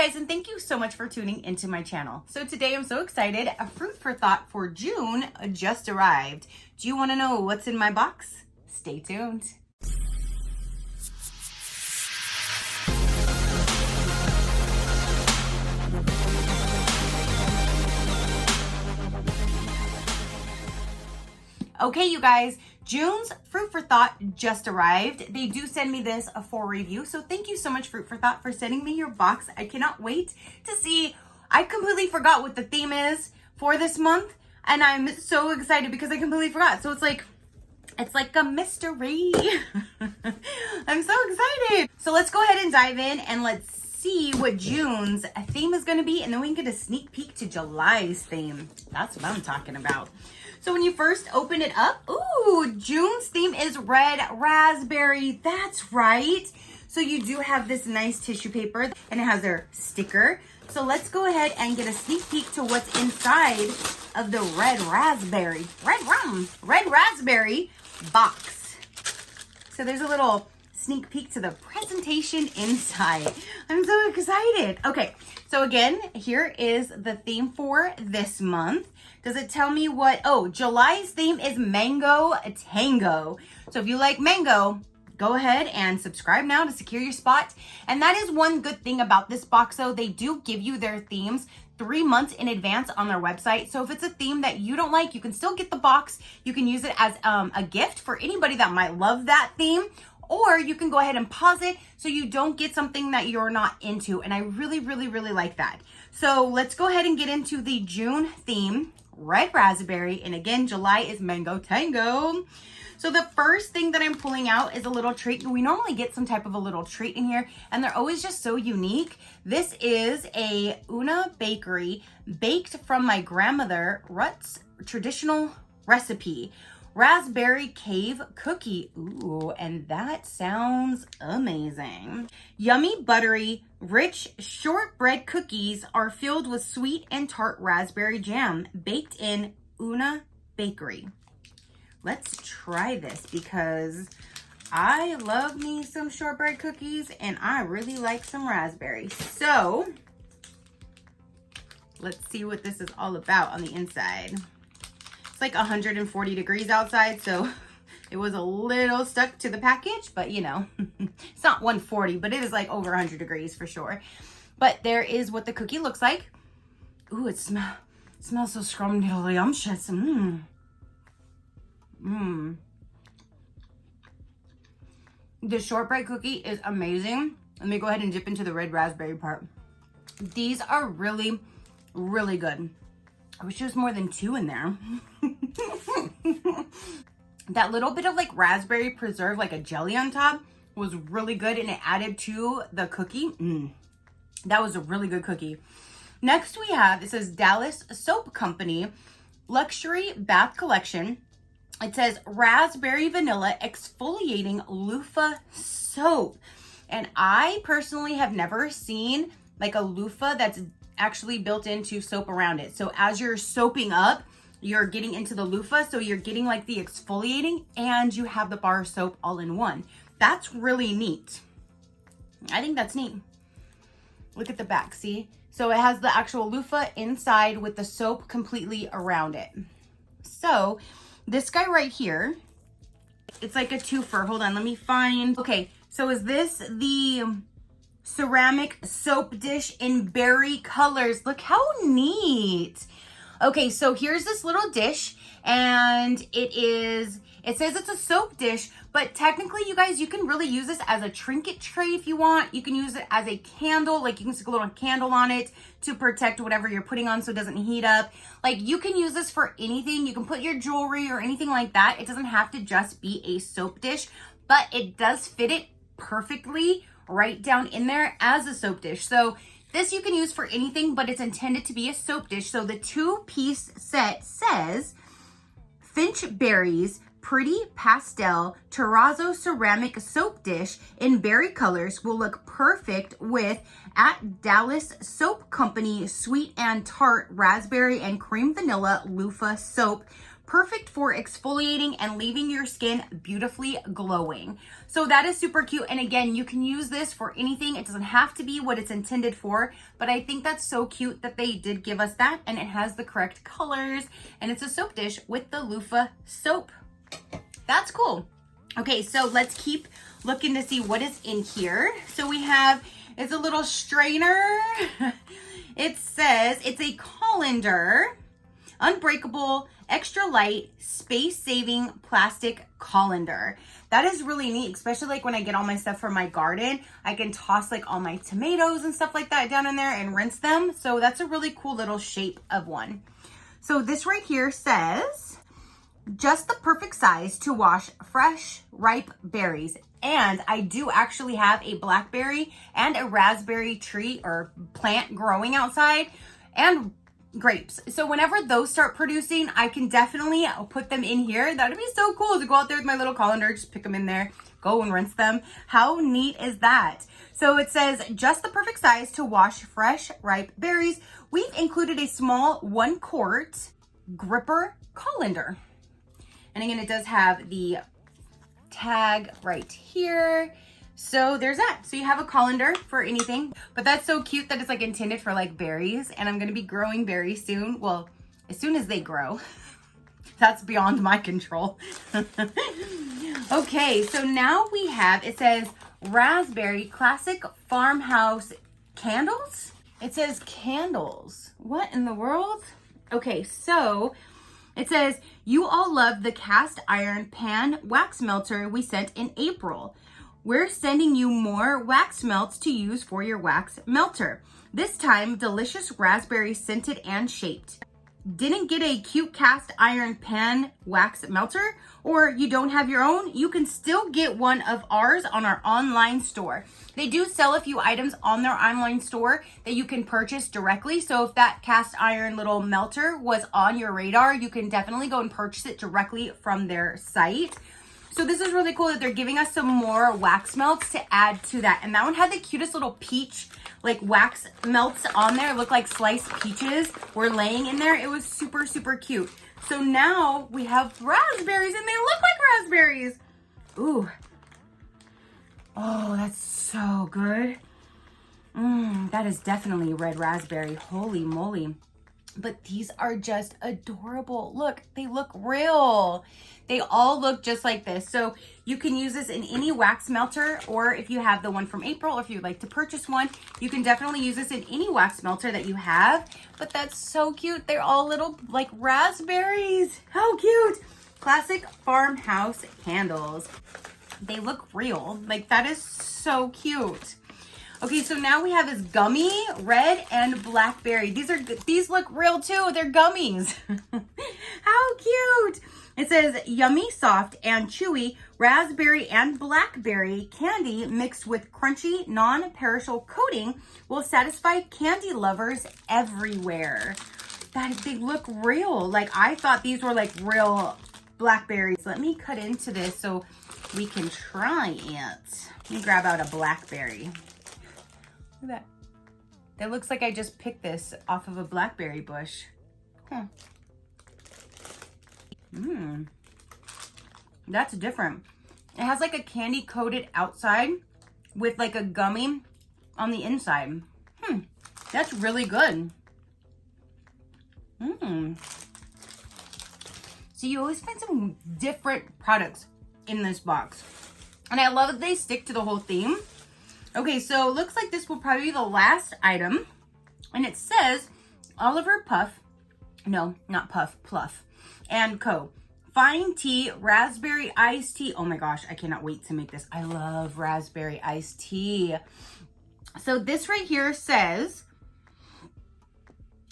guys, and thank you so much for tuning into my channel. So today I'm so excited. A fruit for thought for June just arrived. Do you want to know what's in my box? Stay tuned. Okay, you guys, June's Fruit for Thought just arrived. They do send me this for review, so thank you so much, Fruit for Thought, for sending me your box. I cannot wait to see. I completely forgot what the theme is for this month, and I'm so excited because I completely forgot. So it's like a mystery. I'm so excited. So let's go ahead and dive in and let's see what June's theme is going to be, and then we can get a sneak peek to July's theme. That's what I'm talking about. So when you first open it up, ooh, June's theme is red raspberry. That's right. So you do have this nice tissue paper, and it has their sticker. So let's go ahead and get a sneak peek to what's inside of the red raspberry box. So there's a little sneak peek to the presentation inside. I'm so excited. Okay, so again, here is the theme for this month. Does it tell me what? Oh, July's theme is Mango Tango. So if you like mango, go ahead and subscribe now to secure your spot. And that is one good thing about this box, though. They do give you their themes 3 months in advance on their website. So if it's a theme that you don't like, you can still get the box. You can use it as a gift for anybody that might love that theme. Or you can go ahead and pause it so you don't get something that you're not into. And I really, really, really like that. So let's go ahead and get into the June theme, red raspberry. And again, July is Mango Tango. So the first thing that I'm pulling out is a little treat. We normally get some type of a little treat in here, and they're always just so unique. This is a Una Bakery, baked from my grandmother Ruth's traditional recipe. Raspberry cave cookie. Ooh, and that sounds amazing. Yummy, buttery, rich shortbread cookies are filled with sweet and tart raspberry jam, baked in Una Bakery. Let's try this because I love me some shortbread cookies and I really like some raspberries. So let's see what this is all about on the inside. It's like 140 degrees outside, so it was a little stuck to the package, but you know, it's not 140, but it is like over 100 degrees for sure. But there is what the cookie looks like. Ooh, it smells so scrumptious. The shortbread cookie is amazing. Let me go ahead and dip into the red raspberry part. These are really, really good. I wish there was more than 2 in there. That little bit of like raspberry preserve, like a jelly on top, was really good, and it added to the cookie. That was a really good cookie. Next we have, it says Dallas Soap Company Luxury Bath Collection. It says raspberry vanilla exfoliating loofah soap. And I personally have never seen like a loofah that's actually built into soap around it. So as you're soaping up, you're getting into the loofah, so you're getting like the exfoliating and you have the bar soap all in one. That's really neat. I think that's neat. Look at the back, see? So it has the actual loofah inside with the soap completely around it. So this guy right here, it's like a twofer. Hold on, let me find. Okay, so is this the ceramic soap dish in berry colors? Look how neat. Okay, so here's this little dish, and it says it's a soap dish, but technically, you guys, you can really use this as a trinket tray if you want. You can use it as a candle, like you can stick a little candle on it to protect whatever you're putting on so it doesn't heat up. Like you can use this for anything. You can put your jewelry or anything like that. It doesn't have to just be a soap dish, but it does fit it perfectly right down in there as a soap dish. So this you can use for anything, but it's intended to be a soap dish. So the 2-piece set says Finch Berries Pretty Pastel Terrazzo Ceramic Soap Dish in berry colors will look perfect with at Dallas Soap Company Sweet and Tart Raspberry and Cream Vanilla Loofah Soap perfect for exfoliating and leaving your skin beautifully glowing. So that is super cute. And again, you can use this for anything. It doesn't have to be what it's intended for, but I think that's so cute that they did give us that, and it has the correct colors, and it's a soap dish with the loofah soap. That's cool. Okay, so let's keep looking to see what is in here. So we have, it's a little strainer. It says it's a colander, unbreakable, extra light, space-saving plastic colander. That is really neat, especially like when I get all my stuff from my garden. I can toss like all my tomatoes and stuff like that down in there and rinse them. So that's a really cool little shape of one. So this right here says, just the perfect size to wash fresh, ripe berries. And I do actually have a blackberry and a raspberry tree or plant growing outside, and grapes. So whenever those start producing, I can definitely put them in here. That'd be so cool to go out there with my little colander, just pick them in there, go and rinse them. How neat is that? So it says just the perfect size to wash fresh, ripe berries. We've included a small 1 quart gripper colander. And again, it does have the tag right here. So there's that. So you have a colander for anything, but that's so cute that it's like intended for like berries, and I'm going to be growing berries soon. Well, as soon as they grow. That's beyond my control. Okay, so now we have, it says raspberry classic farmhouse candles. It says candles. What in the world? Okay, so it says, you all love the cast iron pan wax melter we sent in April. We're sending you more wax melts to use for your wax melter. This time, delicious raspberry scented and shaped. Didn't get a cute cast iron pan wax melter, or you don't have your own? You can still get one of ours on our online store. They do sell a few items on their online store that you can purchase directly. So if that cast iron little melter was on your radar, you can definitely go and purchase it directly from their site. So this is really cool that they're giving us some more wax melts to add to that. And that one had the cutest little peach like wax melts on there. It looked like sliced peaches were laying in there. It was super, super cute. So now we have raspberries, and they look like raspberries. Ooh. Oh, that's so good. That is definitely red raspberry. Holy moly. But these are just adorable. Look, they look real. They all look just like this. So you can use this in any wax melter, or if you have the one from April, or if you'd like to purchase one, you can definitely use this in any wax melter that you have. But that's so cute. They're all little like raspberries. How cute. Classic farmhouse candles. They look real. Like, that is so cute. Okay, so now we have this gummy, red and blackberry. These look real too. They're gummies. How cute. It says yummy, soft and chewy raspberry and blackberry candy mixed with crunchy, non-perishable coating will satisfy candy lovers everywhere. They look real. Like, I thought these were like real blackberries. Let me cut into this so we can try it. Let me grab out a blackberry. Look at that. That looks like I just picked this off of a blackberry bush. Huh. That's different. It has like a candy coated outside with like a gummy on the inside. That's really good. So you always find some different products in this box. And I love that they stick to the whole theme. Okay, so it looks like this will probably be the last item. And it says Oliver Puff, no, not Puff, Pluff, and Co. Fine tea, raspberry iced tea. Oh my gosh, I cannot wait to make this. I love raspberry iced tea. So this right here says,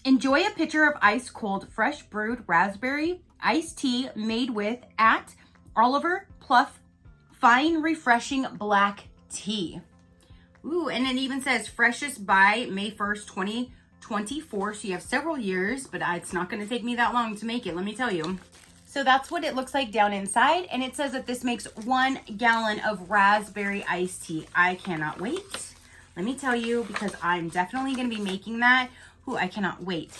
enjoy a pitcher of ice cold, fresh brewed raspberry iced tea made with at Oliver Pluff fine refreshing black tea. Ooh, and it even says freshest by May 1st, 2024. So you have several years, but it's not going to take me that long to make it, let me tell you. So that's what it looks like down inside. And it says that this makes 1 gallon of raspberry iced tea. I cannot wait. Let me tell you, because I'm definitely going to be making that. Ooh, I cannot wait.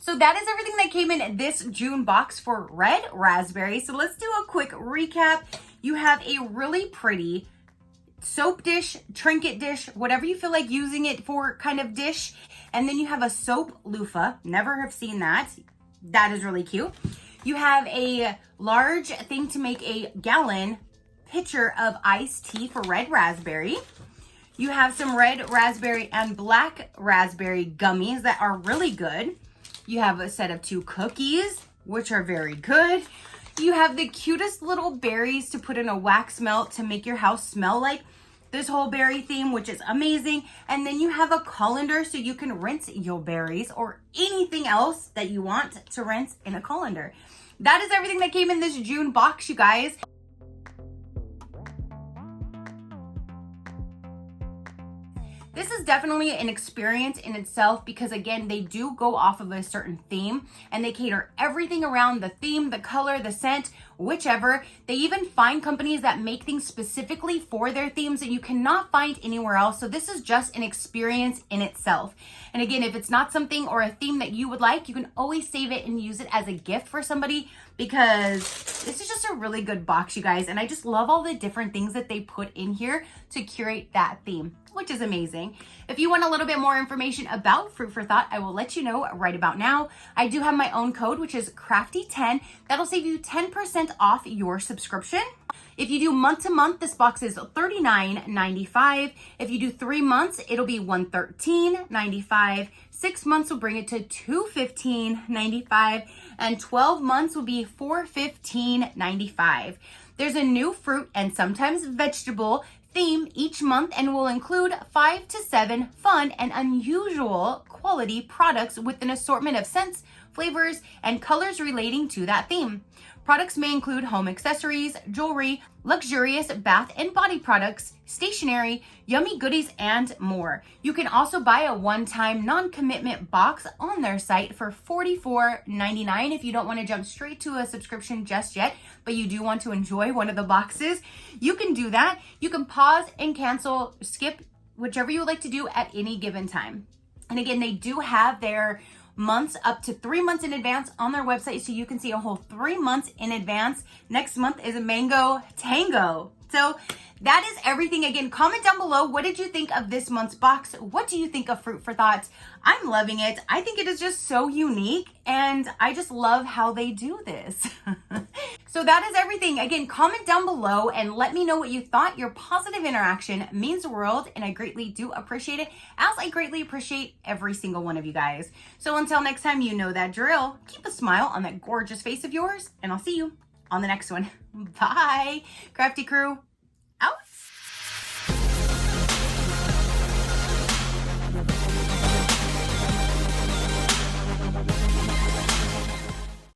So that is everything that came in this June box for red raspberry. So let's do a quick recap. You have a really pretty soap dish, trinket dish, whatever you feel like using it for kind of dish. And then you have a soap loofah. Never have seen that. That is really cute. You have a large thing to make a gallon pitcher of iced tea for red raspberry. You have some red raspberry and black raspberry gummies that are really good. You have a set of 2 cookies, which are very good. You have the cutest little berries to put in a wax melt to make your house smell like this whole berry theme, which is amazing. And then you have a colander so you can rinse your berries or anything else that you want to rinse in a colander. That is everything that came in this June box, you guys. This is definitely an experience in itself because, again, they do go off of a certain theme and they cater everything around the theme, the color, the scent, whichever. They even find companies that make things specifically for their themes that you cannot find anywhere else. So this is just an experience in itself. And again, if it's not something or a theme that you would like, you can always save it and use it as a gift for somebody because this is just a really good box, you guys. And I just love all the different things that they put in here to curate that theme, which is amazing. If you want a little bit more information about Fruit for Thought, I will let you know right about now. I do have my own code, which is Crafty10. That'll save you 10% off your subscription. If you do month to month, this box is $39.95. If you do 3 months, it'll be $113.95. 6 months will bring it to $215.95. And 12 months will be $415.95. There's a new fruit and sometimes vegetable theme each month and will include 5 to 7 fun and unusual quality products with an assortment of scents, flavors, and colors relating to that theme. Products may include home accessories, jewelry, luxurious bath and body products, stationery, yummy goodies, and more. You can also buy a one-time non-commitment box on their site for $44.99 if you don't want to jump straight to a subscription just yet, but you do want to enjoy one of the boxes. You can do that. You can pause and cancel, skip, whichever you would like to do at any given time. And again, they do have their months up to 3 months in advance on their website, so you can see a whole 3 months in advance. Next month is a mango tango. So that is everything. Again, comment down below, what did you think of this month's box? What do you think of Fruit for Thought? I'm loving it. I think it is just so unique and I just love how they do this. So that is everything. Again, comment down below and let me know what you thought. Your positive interaction means the world and I greatly do appreciate it, as I greatly appreciate every single one of you guys. So until next time, you know that drill. Keep a smile on that gorgeous face of yours and I'll see you on the next one. Bye, Crafty Crew.